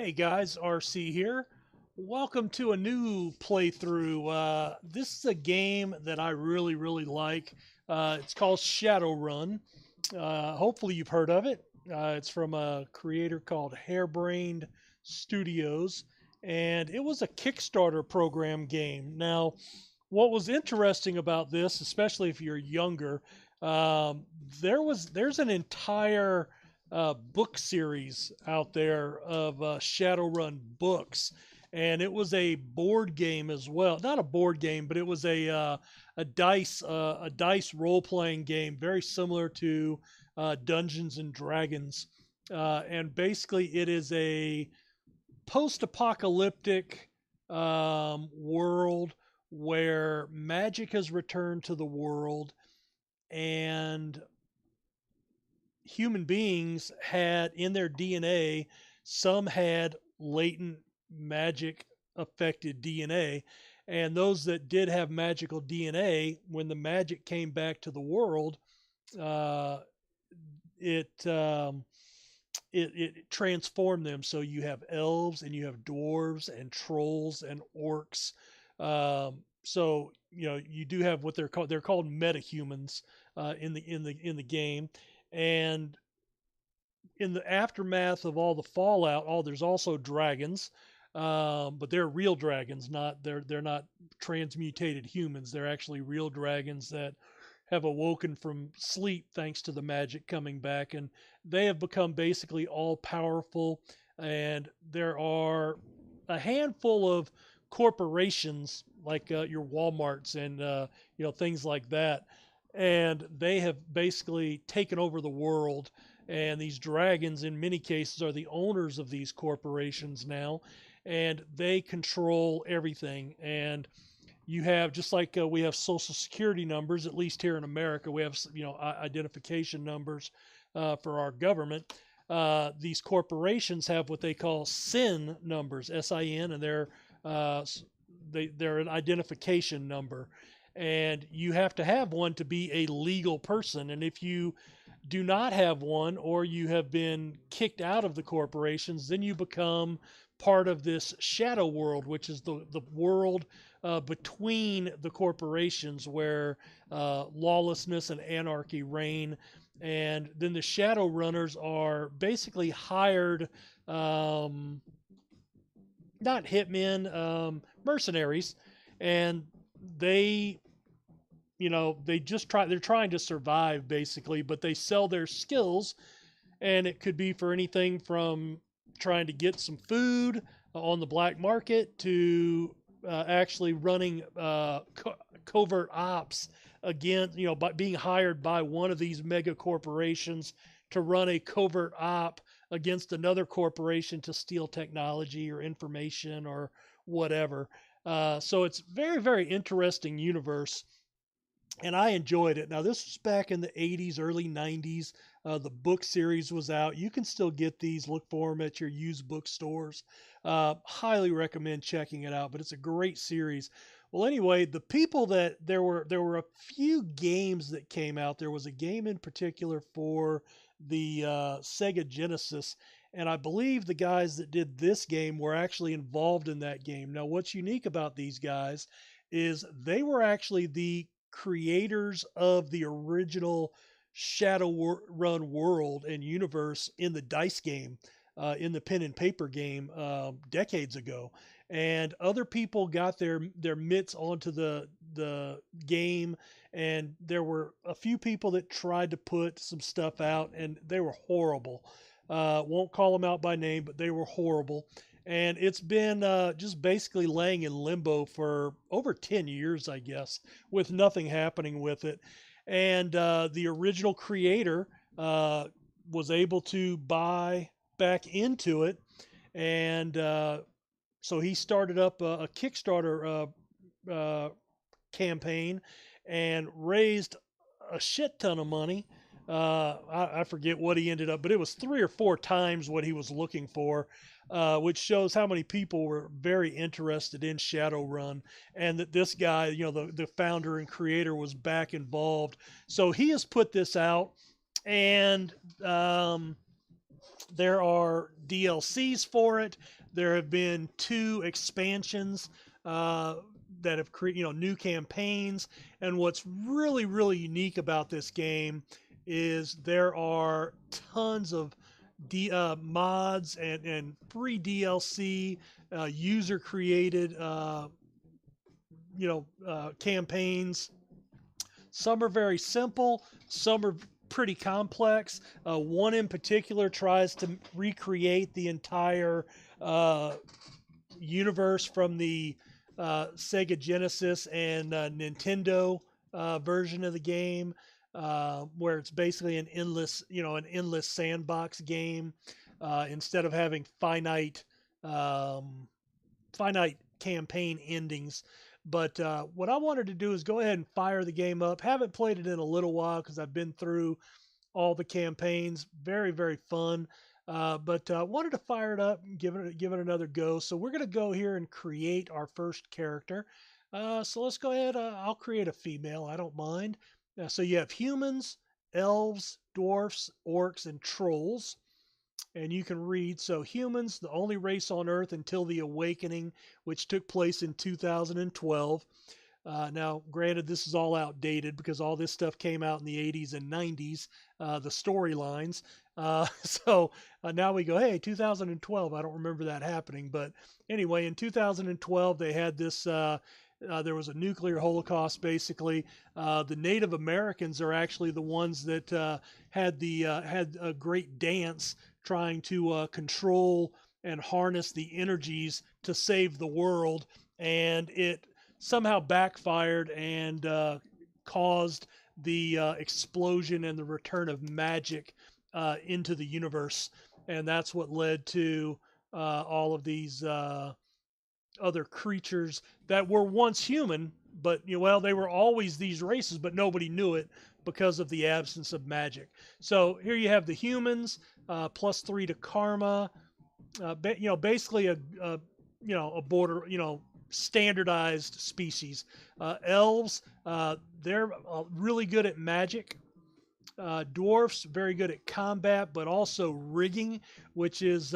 Hey guys, RC here. Welcome to a new playthrough. This is a game that I really like. It's called Shadowrun. Hopefully you've heard of it. It's from a creator called Harebrained Studios, and it was a Kickstarter program game. Now, what was interesting about this, especially if you're younger, um, there's an entire book series out there of Shadowrun books, and it was a board game as well. Not a board game, but it was a dice role playing game, very similar to Dungeons and Dragons. And basically, it is a post apocalyptic world where magic has returned to the world, and human beings had in their DNA, some had latent magic affected DNA. And those that did have magical DNA, when the magic came back to the world, uh, it, um, it transformed them. So you have elves and you have dwarves and trolls and orcs. So you do have what they're called. They're called metahumans in the game, and in the aftermath of all the fallout, there's also dragons, but they're real dragons, not they're not transmutated humans. They're actually real dragons that have awoken from sleep thanks to the magic coming back, and they have become basically all powerful. And there are a handful of corporations like your WalMarts and things like that, and they have basically taken over the world. And these dragons, in many cases, are the owners of these corporations now, and they control everything. And you have, just like we have social security numbers, at least here in America, we have identification numbers for our government. These corporations have what they call SIN numbers, SIN, and uh, they're an identification number. And you have to have one to be a legal person. And if you do not have one, or you have been kicked out of the corporations, then you become part of this shadow world, which is the world between the corporations, where lawlessness and anarchy reign. And then the shadow runners are basically hired, not hitmen, mercenaries, and they they're trying to survive basically, but they sell their skills. And it could be for anything from trying to get some food on the black market to actually running covert ops, again, by being hired by one of these mega corporations to run a covert op against another corporation to steal technology or information or whatever. So it's very interesting universe, and I enjoyed it. Now, this was back in the 80s, early 90s. The book series was out. You can still get these. Look for them at your used bookstores. Highly recommend checking it out. But it's a great series. Well, anyway, the people that there were a few games that came out. There was a game in particular for the Sega Genesis, and I believe the guys that did this game were actually involved in that game. Now, what's unique about these guys is they were actually the creators of the original Shadowrun world and universe in the dice game, in the pen and paper game, decades ago. And other people got their mitts onto the game, and there were a few people that tried to put some stuff out, and they were horrible. Won't call them out by name, but they were horrible. And it's been just basically laying in limbo for over 10 years, I guess, with nothing happening with it. And the original creator was able to buy back into it. And so he started up a Kickstarter campaign and raised a shit ton of money. I forget what he ended up, but it was 3 or 4 times what he was looking for, which shows how many people were very interested in Shadowrun, and that this guy, the founder and creator, was back involved. So he has put this out, and There are DLCs for it. There have been 2 expansions uh, that have created, new campaigns. And what's really, really unique about this game is there are tons of mods and free DLC, user created, campaigns. Some are very simple, some are pretty complex. One in particular tries to recreate the entire uh, universe from the Sega Genesis and Nintendo version of the game, where it's basically an endless sandbox game instead of having um, finite campaign endings. But what I wanted to do is go ahead and fire the game up. Haven't played it in a little while because I've been through all the campaigns. Very, very fun. But wanted to fire it up and give it another go. So we're going to go here and create our first character. So let's go ahead. I'll create a female. I don't mind. So you have humans, elves, dwarfs, orcs, and trolls. And you can read, so humans, the only race on Earth until the awakening, which took place in 2012. Now, granted, this is all outdated because all this stuff came out in the 80s and 90s, the storylines. So now we go, hey, 2012. I don't remember that happening. But anyway, in 2012, they had this. There was a nuclear holocaust, basically. The Native Americans are actually the ones that had a great dance trying to control and harness the energies to save the world, and it somehow backfired and caused the explosion and the return of magic into the universe, and that's what led to all of these other creatures that were once human, but well, they were always these races, but nobody knew it because of the absence of magic. So here you have the humans, +3 to karma, basically a border, standardized species. Elves, they're really good at magic. Dwarfs, very good at combat, but also rigging, which is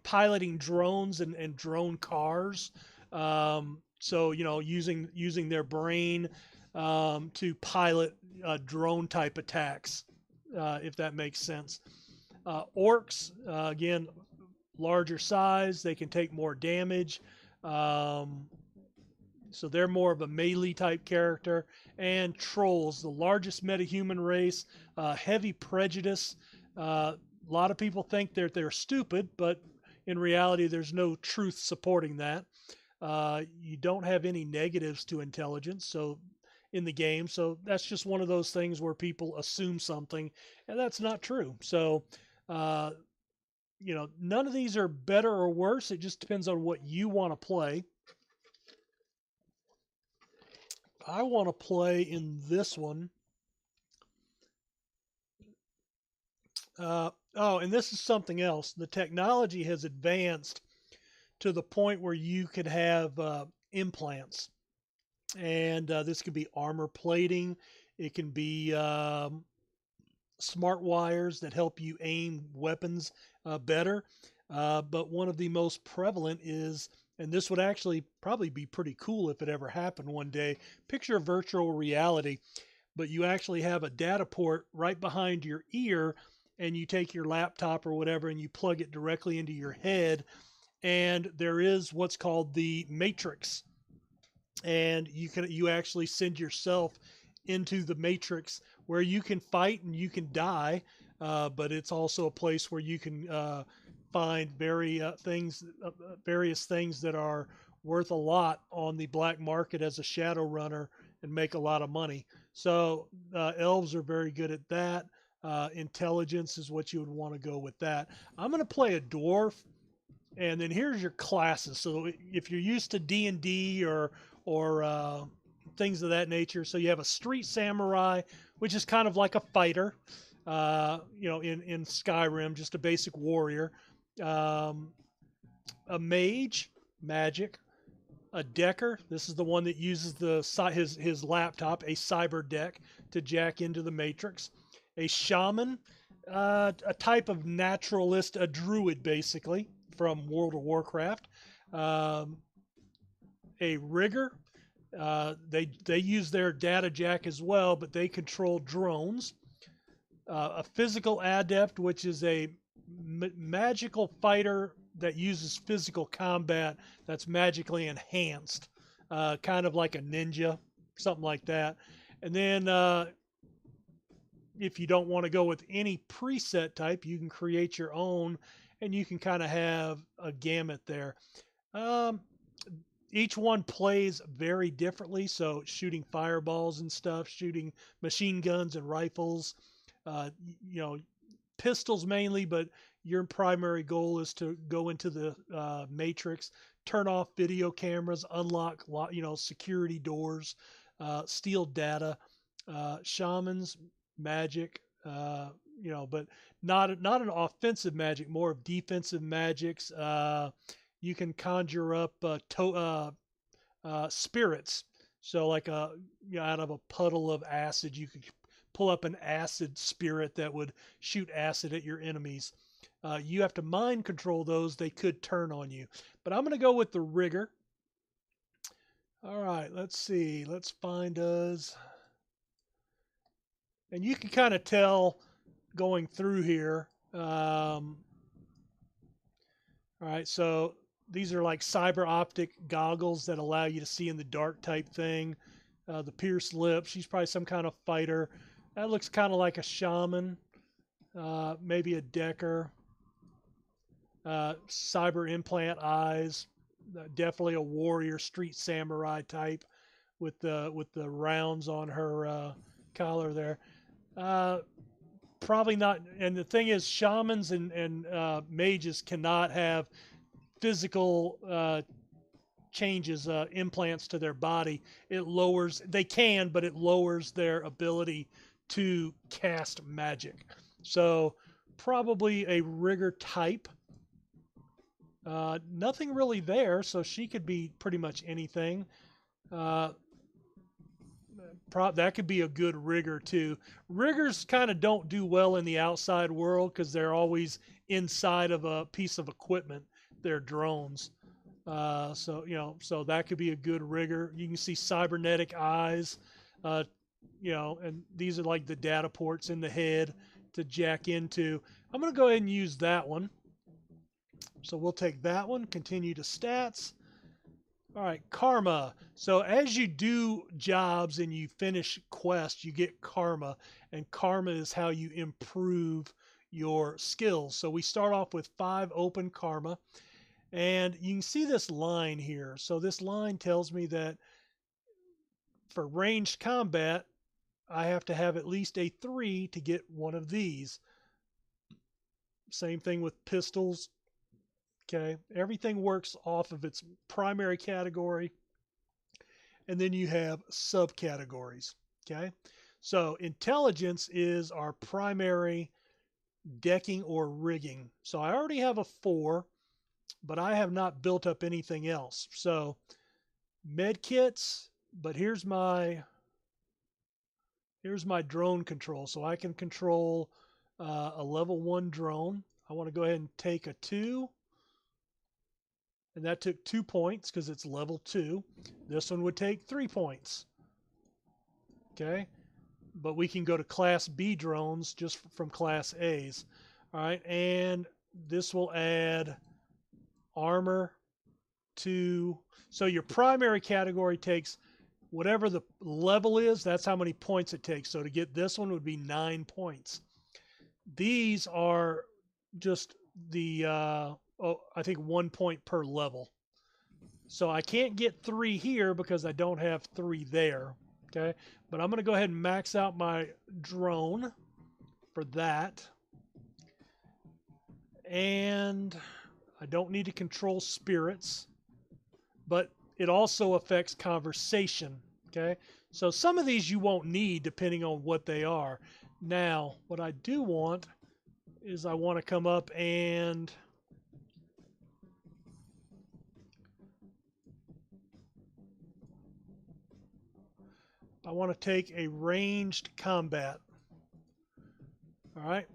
piloting drones and drone cars. So using their brain to pilot drone type attacks, if that makes sense. Orcs, again, larger size, they can take more damage. Um, so they're more of a melee type character. And trolls, the largest metahuman race, heavy prejudice. A lot of people think they're stupid, but in reality, there's no truth supporting that. You don't have any negatives to intelligence, so in the game, so that's just one of those things where people assume something, and that's not true. So, uh, none of these are better or worse. It just depends on what you want to play. I want to play in this one. Oh, and this is something else. The technology has advanced to the point where you could have implants, and this could be armor plating. It can be smart wires that help you aim weapons better. But one of the most prevalent is, and this would actually probably be pretty cool if it ever happened one day. Picture virtual reality, but you actually have a data port right behind your ear, and you take your laptop or whatever and you plug it directly into your head, and there is what's called the matrix, and you actually send yourself into the matrix where you can fight and you can die, but it's also a place where you can find various things that are worth a lot on the black market as a shadow runner and make a lot of money. So elves are very good at that. Intelligence is what you would want to go with that. I'm going to play a dwarf, and then here's your classes. So if you're used to D&D or things of that nature, so you have a street samurai, which is kind of like a fighter, in Skyrim, just a basic warrior. Um, a mage, magic. A decker. This is the one that uses his laptop, a cyber deck, to jack into the matrix. A shaman. a type of naturalist, a druid basically from World of Warcraft. Um, a rigger. They use their data jack as well, but they control drones. A physical adept, which is a magical fighter that uses physical combat that's magically enhanced, kind of like a ninja, something like that. And then if you don't want to go with any preset type, you can create your own, and you can kind of have a gamut there. Um, each one plays very differently. So shooting fireballs and stuff, shooting machine guns and rifles, you know, pistols mainly, but your primary goal is to go into the matrix, turn off video cameras, unlock, security doors, steal data, shamans, magic, but not an offensive magic, more of defensive magics. You can conjure up spirits. So like out of a puddle of acid, you could pull up an acid spirit that would shoot acid at your enemies. You have to mind control those. They could turn on you. But I'm going to go with the rigger. All right, let's see. Let's find us. And you can kind of tell going through here. All right, so these are like cyber optic goggles that allow you to see in the dark type thing. The pierced lips, she's probably some kind of fighter. That looks kind of like a shaman, maybe a decker. Cyber implant eyes, definitely a warrior, street samurai type with the rounds on her collar there. Uh, Probably not. And the thing is, shamans and mages cannot have physical changes, implants to their body. It lowers. They can, but it lowers their ability to cast magic. So probably a rigger type. Nothing really there, so she could be pretty much anything. Uh, that could be a good rigger too. Riggers kind of don't do well in the outside world because they're always inside of a piece of equipment. They're drones. So that could be a good rigger. You can see cybernetic eyes, uh, and these are like the data ports in the head to jack into. I'm going to go ahead and use that one. So we'll take that one, continue to stats. All right, karma. So as you do jobs and you finish quests, you get karma, and karma is how you improve your skills. So we start off with 5 open karma, and you can see this line here. So this line tells me that for ranged combat, I have to have at least a 3 to get one of these. Same thing with pistols. Okay, everything works off of its primary category, and then you have subcategories. Okay, so intelligence is our primary decking or rigging. So I already have a 4, but I have not built up anything else. So med kits, but here's my drone control. So I can control a level 1 drone. I want to go ahead and take a 2. And that took 2 points because it's level 2. This one would take 3 points. Okay. But we can go to class B drones just from class A's. All right. And this will add armor to. So your primary category takes whatever the level is, that's how many points it takes. So to get this one would be 9 points. These are just the I think 1 point per level. So I can't get 3 here because I don't have 3 there. Okay, but I'm going to go ahead and max out my drone for that. And I don't need to control spirits, but it also affects conversation. Okay, so some of these you won't need depending on what they are. Now, what I do want is I want to come up and I want to take a ranged combat. All right.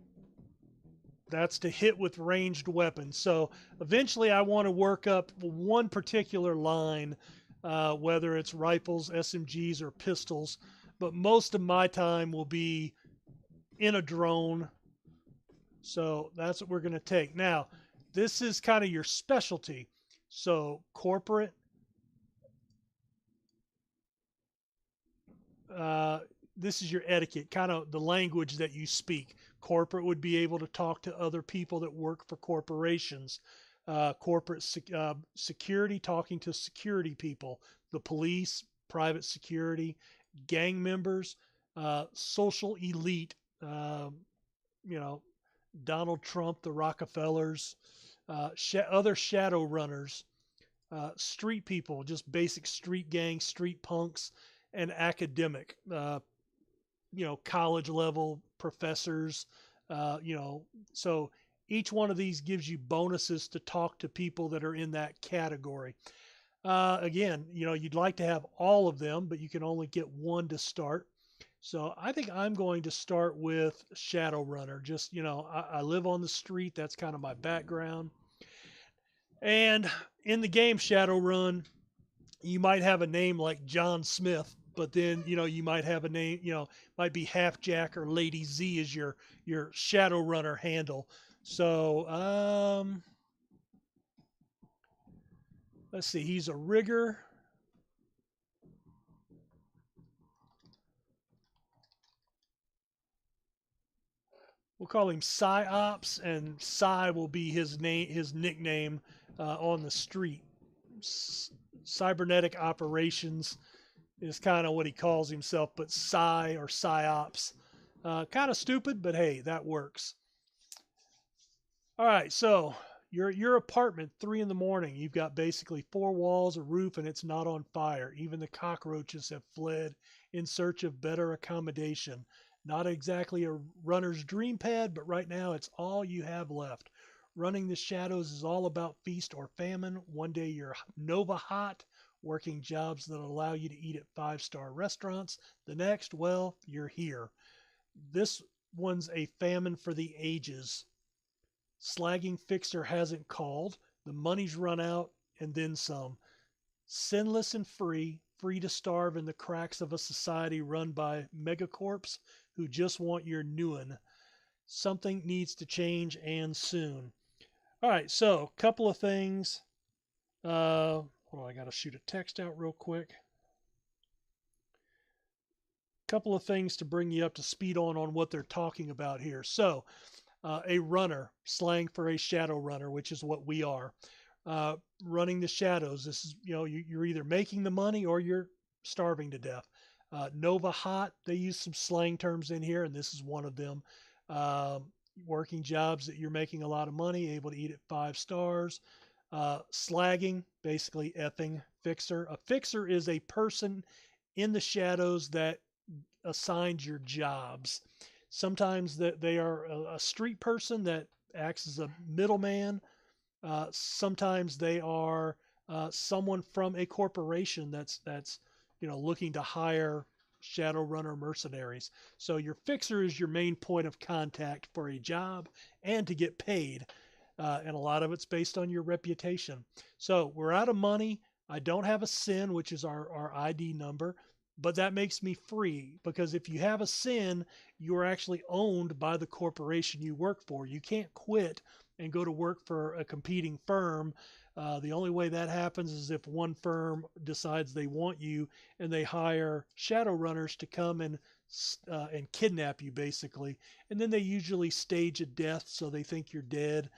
That's to hit with ranged weapons. So eventually, I want to work up one particular line, whether it's rifles, SMGs, or pistols. But most of my time will be in a drone. So that's what we're going to take. Now, this is kind of your specialty. So corporate, uh, this is your etiquette, kind of the language that you speak. Corporate would be able to talk to other people that work for corporations. Security, talking to security people, the police, private security, gang members, social elite, uh, you know, Donald Trump, the Rockefellers, other shadow runners, street people, just basic street gangs, street punks, and academic, college level professors, you know. So each one of these gives you bonuses to talk to people that are in that category. Again, you'd like to have all of them, but you can only get one to start. So I think I'm going to start with Shadowrunner. Just, I live on the street. That's kind of my background. And in the game Shadowrun, you might have a name like John Smith, but then, you might have a name, might be Half Jack or Lady Z as your Shadowrunner handle. So, let's see. He's a rigger. We'll call him PsyOps, and Psy will be his name, his nickname on the street. Cybernetic operations is kind of what he calls himself, but Psy or PsyOps, kind of stupid, but hey, that works. All right, so your apartment, 3 in the morning. You've got basically four walls, a roof, and it's not on fire. Even the cockroaches have fled in search of better accommodation. Not exactly a runner's dream pad, but right now it's all you have left. Running the shadows is all about feast or famine. One day you're Nova hot, working jobs that allow you to eat at five-star restaurants. The next, well, you're here. This one's a famine for the ages. Slagging Fixer hasn't called. The money's run out, and then some. Sinless and free, free to starve in the cracks of a society run by megacorps who just want your newin. Something needs to change, and soon. All right, so a couple of things. Hold on, I got to shoot a text out real quick. Couple of things to bring you up to speed on what they're talking about here. So, a runner, slang for a shadow runner, which is what we are. Running the shadows. This is, you're either making the money or you're starving to death. Nova hot, they use some slang terms in here, and this is one of them. Working jobs that you're making a lot of money, able to eat at 5 stars. Slagging, basically effing. Fixer. A fixer is a person in the shadows that assigns your jobs. Sometimes that they are a street person that acts as a middleman. Sometimes they are someone from a corporation that's looking to hire Shadowrunner mercenaries. So your fixer is your main point of contact for a job and to get paid. And a lot of it's based on your reputation. So we're out of money. I don't have a SIN, which is our ID number, but that makes me free because if you have a SIN, you're actually owned by the corporation you work for. You can't quit and go to work for a competing firm. The only way that happens is if one firm decides they want you and they hire shadow runners to come and kidnap you, basically. And then they usually stage a death so they think you're dead.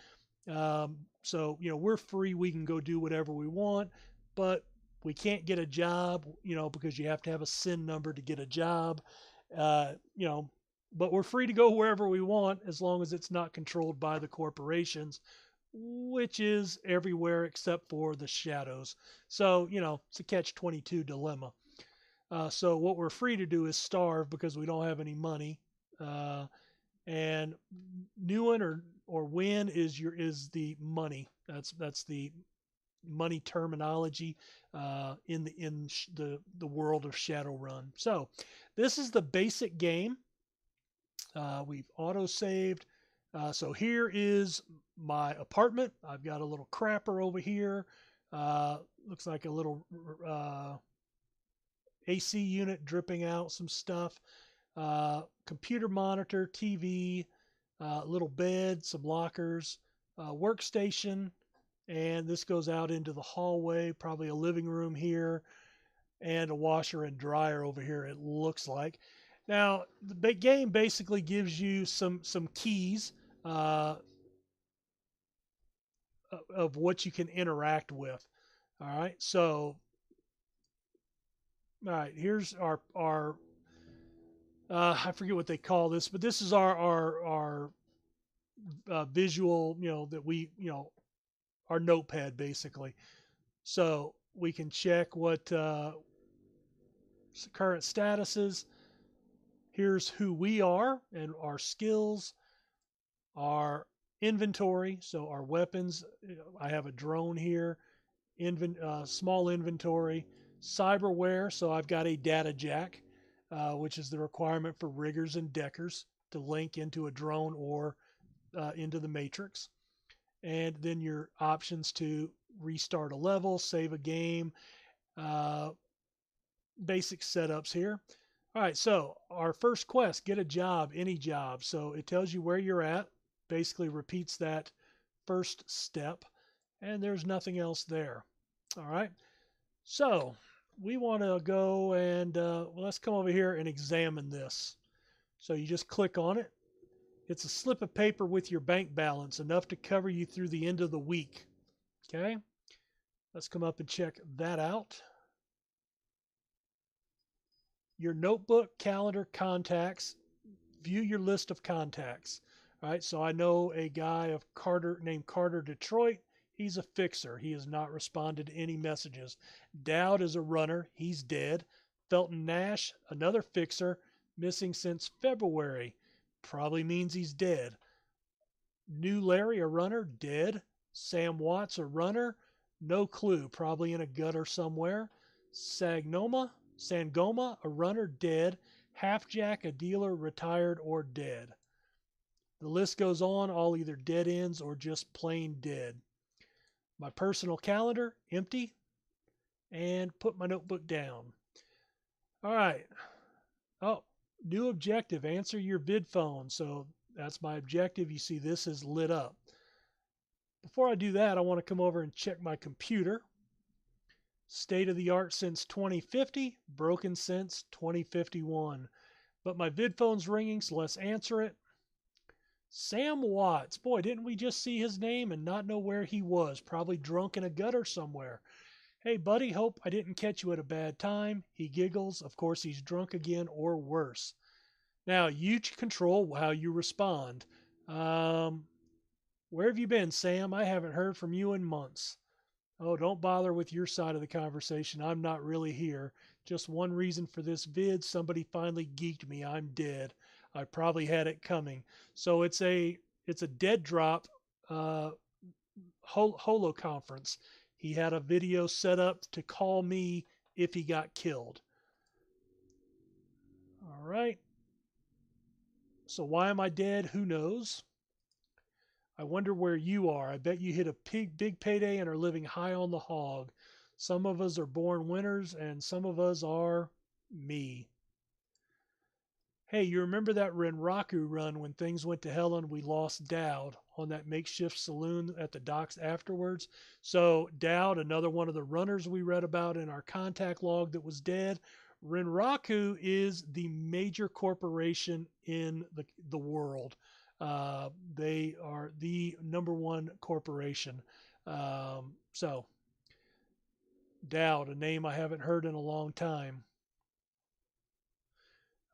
So we're free. We can go do whatever we want, but we can't get a job, because you have to have a SIN number to get a job. Uh, you know, but we're free to go wherever we want as long as it's not controlled by the corporations, which is everywhere except for the shadows. So, it's a catch-22 dilemma. So what we're free to do is starve because we don't have any money. And Newen or win is the money. That's the money terminology in the world of Shadowrun. So this is the basic game. We've auto saved. So here is my apartment. I've got a little crapper over here. Looks like a little AC unit dripping out some stuff. Computer monitor, TV, little bed, some lockers, workstation, and this goes out into the hallway, probably a living room here, and a washer and dryer over here, it looks like. Now, the game basically gives you some keys uh, of what you can interact with. All right, so all right, here's our I forget what they call this, but this is our visual, that we, our notepad basically. So we can check what current status is. Here's who we are and our skills, our inventory, so our weapons. I have a drone here, small inventory, cyberware, so I've got a data jack, which is the requirement for riggers and deckers to link into a drone or into the matrix. And then your options to restart a level, save a game, uh, basic setups here. All right, so our first quest, get a job, any job. So it tells you where you're at, basically repeats that first step, and there's nothing else there. All right, so we want to go and let's come over here and examine this. So you just click on it. It's a slip of paper with your bank balance, enough to cover you through the end of the week. Okay, let's come up and check that out. Your notebook, calendar, contacts. View your list of contacts. All right, so I know a guy of Carter named Carter Detroit. He's a fixer. He has not responded to any messages. Dowd is a runner. He's dead. Felton Nash, another fixer, missing since February. Probably means he's dead. New Larry, a runner, dead. Sam Watts, a runner, no clue. Probably in a gutter somewhere. Sangoma, a runner, dead. Halfjack, a dealer, retired or dead. The list goes on, all either dead ends or just plain dead. My personal calendar, empty, and put my notebook down. All right. Oh, new objective, answer your vid phone. So that's my objective. You see this is lit up. Before I do that, I want to come over and check my computer. State of the art since 2050, broken since 2051. But my vid phone's ringing, so let's answer it. Sam Watts. Boy, didn't we just see his name and not know where he was? Probably drunk in a gutter somewhere. Hey, buddy, hope I didn't catch you at a bad time. He giggles. Of course, he's drunk again or worse. Now, you control how you respond. Where have you been, Sam? I haven't heard from you in months. Oh, don't bother with your side of the conversation. I'm not really here. Just one reason for this vid. Somebody finally geeked me. I'm dead. I probably had it coming. So it's a dead drop holo conference. He had a video set up to call me if he got killed. All right. So why am I dead? Who knows? I wonder where you are. I bet you hit a big payday and are living high on the hog. Some of us are born winners, and some of us are me. Hey, you remember that Renraku run when things went to hell and we lost Dowd on that makeshift saloon at the docks afterwards? So Dowd, another one of the runners we read about in our contact log that was dead. Renraku is the major corporation in the world. They are the number one corporation. So Dowd, a name I haven't heard in a long time.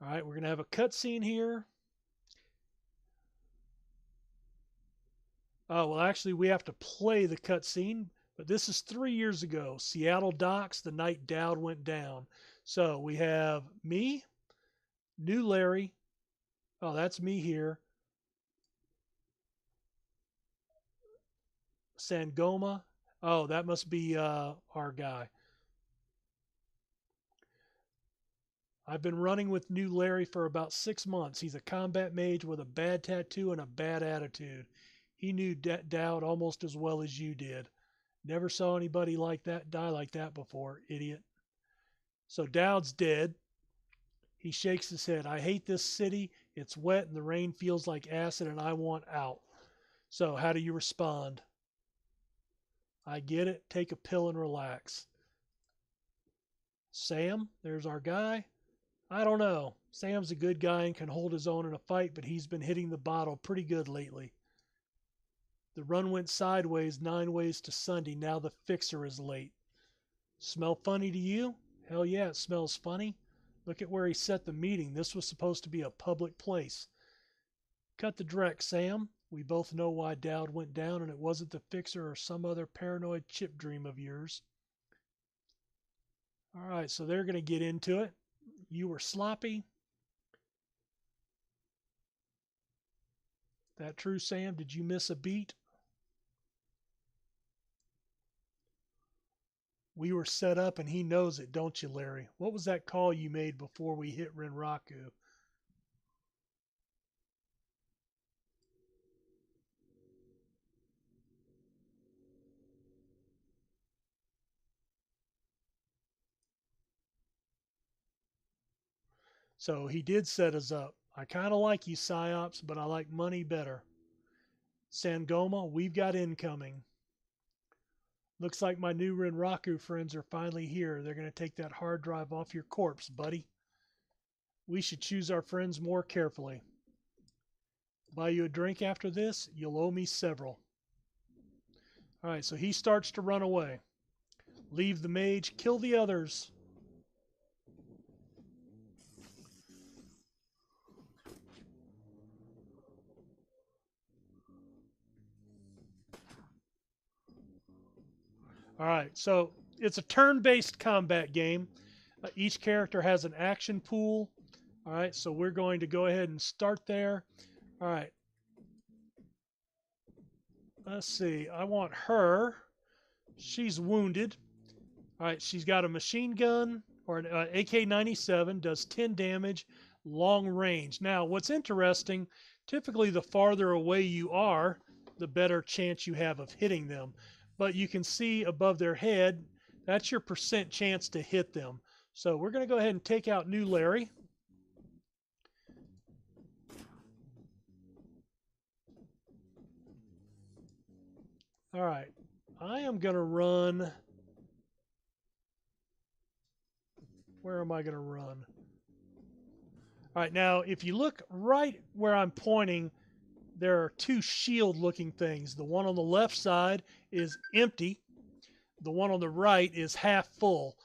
All right, we're going to have a cutscene here. Oh, well, actually, we have to play the cutscene, but this is 3 years ago. Seattle docks, the night Dowd went down. So we have me, New Larry. Oh, that's me here. Sangoma. Oh, that must be our guy. I've been running with new Larry for about 6 months. He's a combat mage with a bad tattoo and a bad attitude. He knew Dowd almost as well as you did. Never saw anybody like that die like that before, idiot. So Dowd's dead. He shakes his head. I hate this city. It's wet and the rain feels like acid and I want out. So how do you respond? I get it. Take a pill and relax. Sam, there's our guy. I don't know. Sam's a good guy and can hold his own in a fight, but he's been hitting the bottle pretty good lately. The run went sideways 9 ways to Sunday. Now the fixer is late. Smell funny to you? Hell yeah, it smells funny. Look at where he set the meeting. This was supposed to be a public place. Cut the dreck, Sam. We both know why Dowd went down, and it wasn't the fixer or some other paranoid chip dream of yours. All right, so they're going to get into it. You were sloppy. That true, Sam? Did you miss a beat? We were set up and he knows it, don't you, Larry? What was that call you made before we hit Renraku? So he did set us up. I kind of like you, Psyops, but I like money better. Sangoma, we've got incoming. Looks like my new Renraku friends are finally here. They're going to take that hard drive off your corpse, buddy. We should choose our friends more carefully. Buy you a drink after this? You'll owe me several. All right, so he starts to run away. Leave the mage, kill the others. All right, so it's a turn-based combat game. Each character has an action pool. All right, so we're going to go ahead and start there. All right. Let's see. I want her. She's wounded. All right, she's got a machine gun or an AK-97, does 10 damage, long range. Now, what's interesting, typically the farther away you are, the better chance you have of hitting them. But you can see above their head, that's your percent chance to hit them. So we're going to go ahead and take out new Larry. All right, I am going to run. Where am I going to run? All right, now if you look right where I'm pointing, there are two shield-looking things. The one on the left side is empty. The one on the right is half full.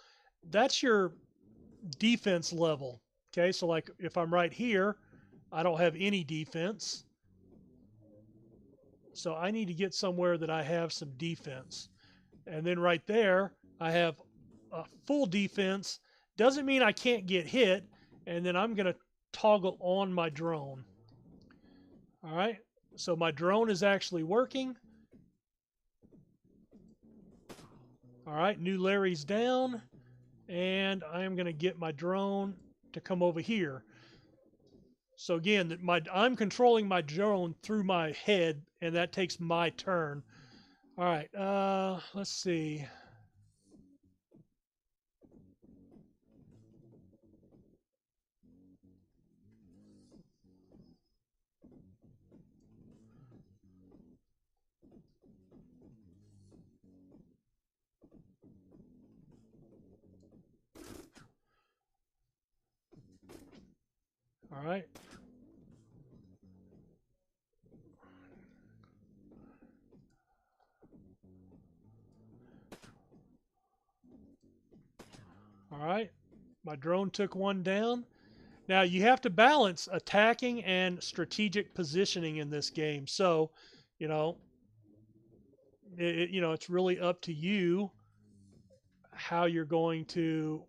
That's your defense level. Okay, so like if I'm right here, I don't have any defense. So I need to get somewhere that I have some defense. And then right there, I have a full defense. Doesn't mean I can't get hit. And then I'm going to toggle on my drone. All right, so my drone is actually working. All right, new Larry's down. And I am going to get my drone to come over here. So again, I'm controlling my drone through my head, and that takes my turn. All right, let's see. All right. All right. My drone took one down. Now you have to balance attacking and strategic positioning in this game. So, you know, it's really up to you how you're going to,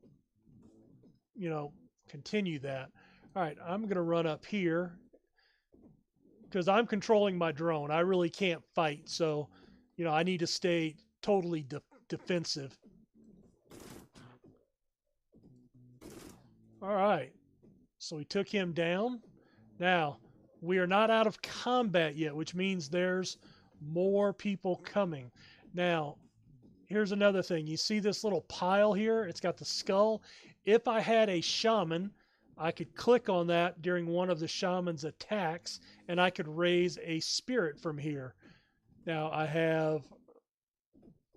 continue that. All right, I'm going to run up here because I'm controlling my drone. I really can't fight. So, I need to stay totally defensive. All right. So we took him down. Now, we are not out of combat yet, which means there's more people coming. Now, here's another thing. You see this little pile here? It's got the skull. If I had a shaman, I could click on that during one of the shaman's attacks, and I could raise a spirit from here. Now, I have.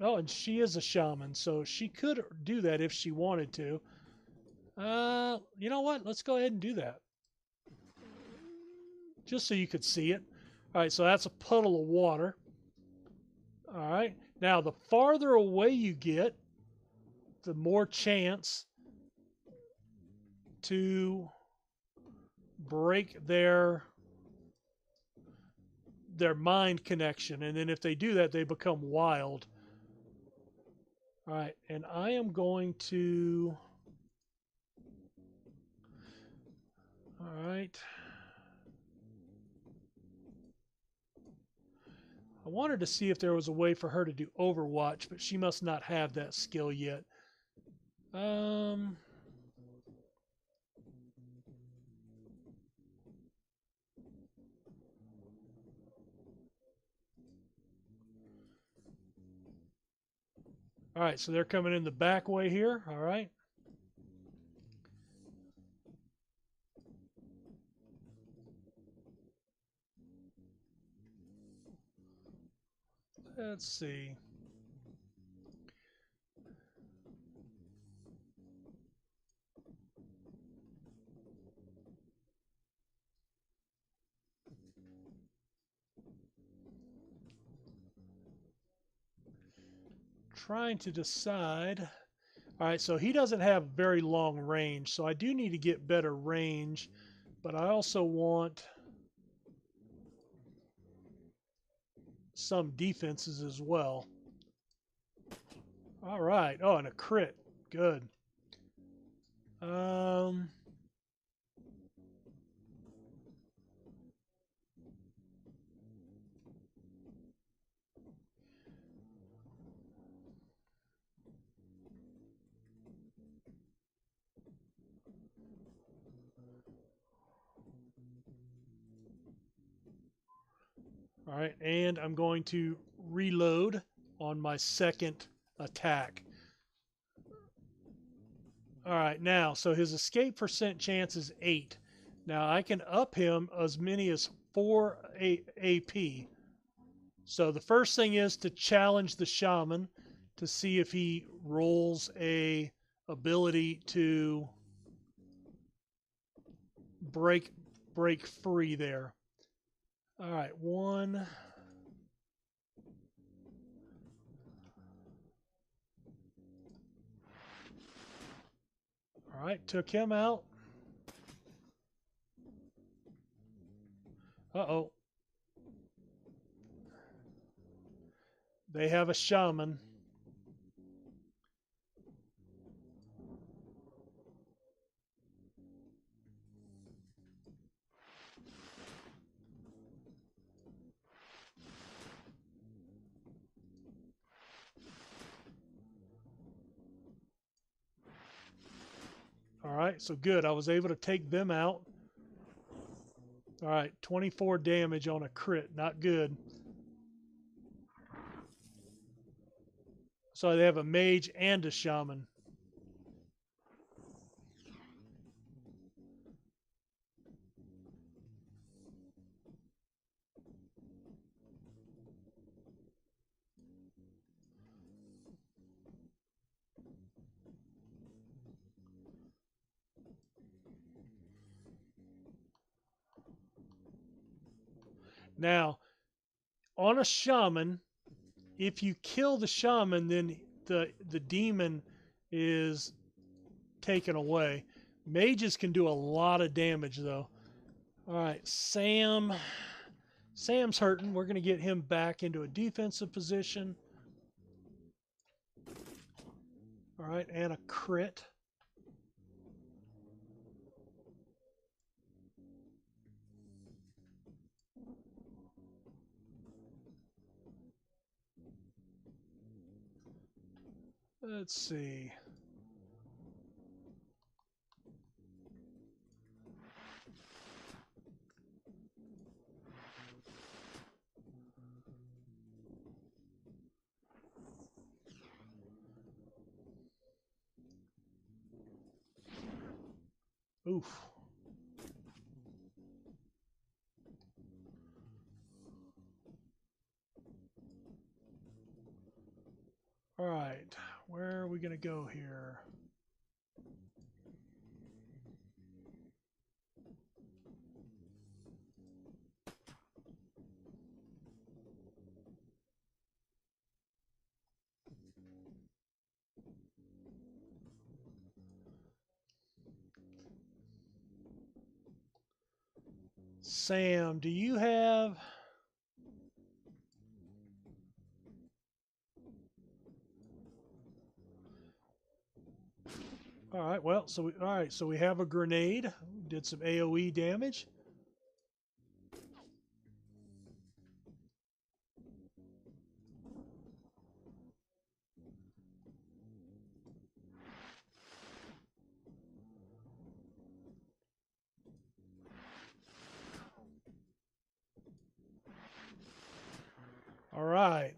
Oh, and she is a shaman, so she could do that if she wanted to. You know what? Let's go ahead and do that. Just so you could see it. All right, so that's a puddle of water. All right. Now, the farther away you get, the more chance to break their mind connection, and then if they do that, they become wild. All right, and I am going to. All right. I wanted to see if there was a way for her to do Overwatch, but she must not have that skill yet. Um, all right, so they're coming in the back way here. All right. Let's see. Trying to decide. All right, so he doesn't have very long range, so I do need to get better range, but I also want some defenses as well. All right. Oh, and a crit. Good. Um, all right, and I'm going to reload on my second attack. All right, now, so his escape percent chance is 8. Now, I can up him as many as 4 AP. So the first thing is to challenge the shaman to see if he rolls a ability to break break free there. All right, 1. All right, took him out. Uh-oh. They have a shaman. All right, so good. I was able to take them out. All right, 24 damage on a crit. Not good. So they have a mage and a shaman. Now, on a shaman, if you kill the shaman, then the demon is taken away. Mages can do a lot of damage though. All right, Sam's hurting. We're going to get him back into a defensive position. All right, and a crit. Let's see. Oof. All right, where are we going to go here? Sam, do you have... All right, well, so we have a grenade. Did some AoE damage. All right.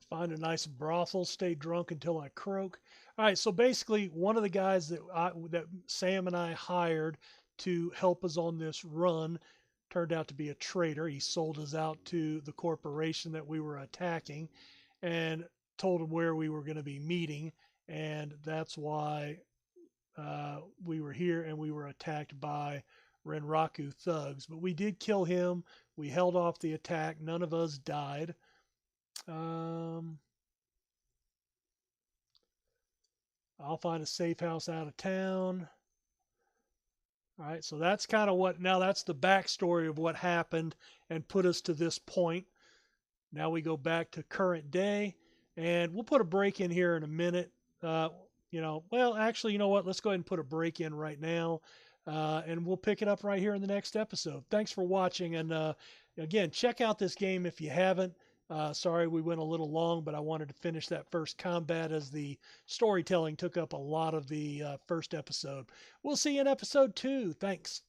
Find a nice brothel, stay drunk until I croak. All right, so basically, one of the guys that Sam and I hired to help us on this run turned out to be a traitor. He sold us out to the corporation that we were attacking, and told him where we were going to be meeting, and that's why we were here, and we were attacked by Renraku thugs. But we did kill him. We held off the attack. None of us died. Um, I'll find a safe house out of town. All right, so that's kind of what, now that's the backstory of what happened and put us to this point. Now we go back to current day, and we'll put a break in here in a minute. Well, actually, you know what? Let's go ahead and put a break in right now, and we'll pick it up right here in the next episode. Thanks for watching, and again, check out this game if you haven't. Sorry we went a little long, but I wanted to finish that first combat as the storytelling took up a lot of the first episode. We'll see you in episode 2. Thanks.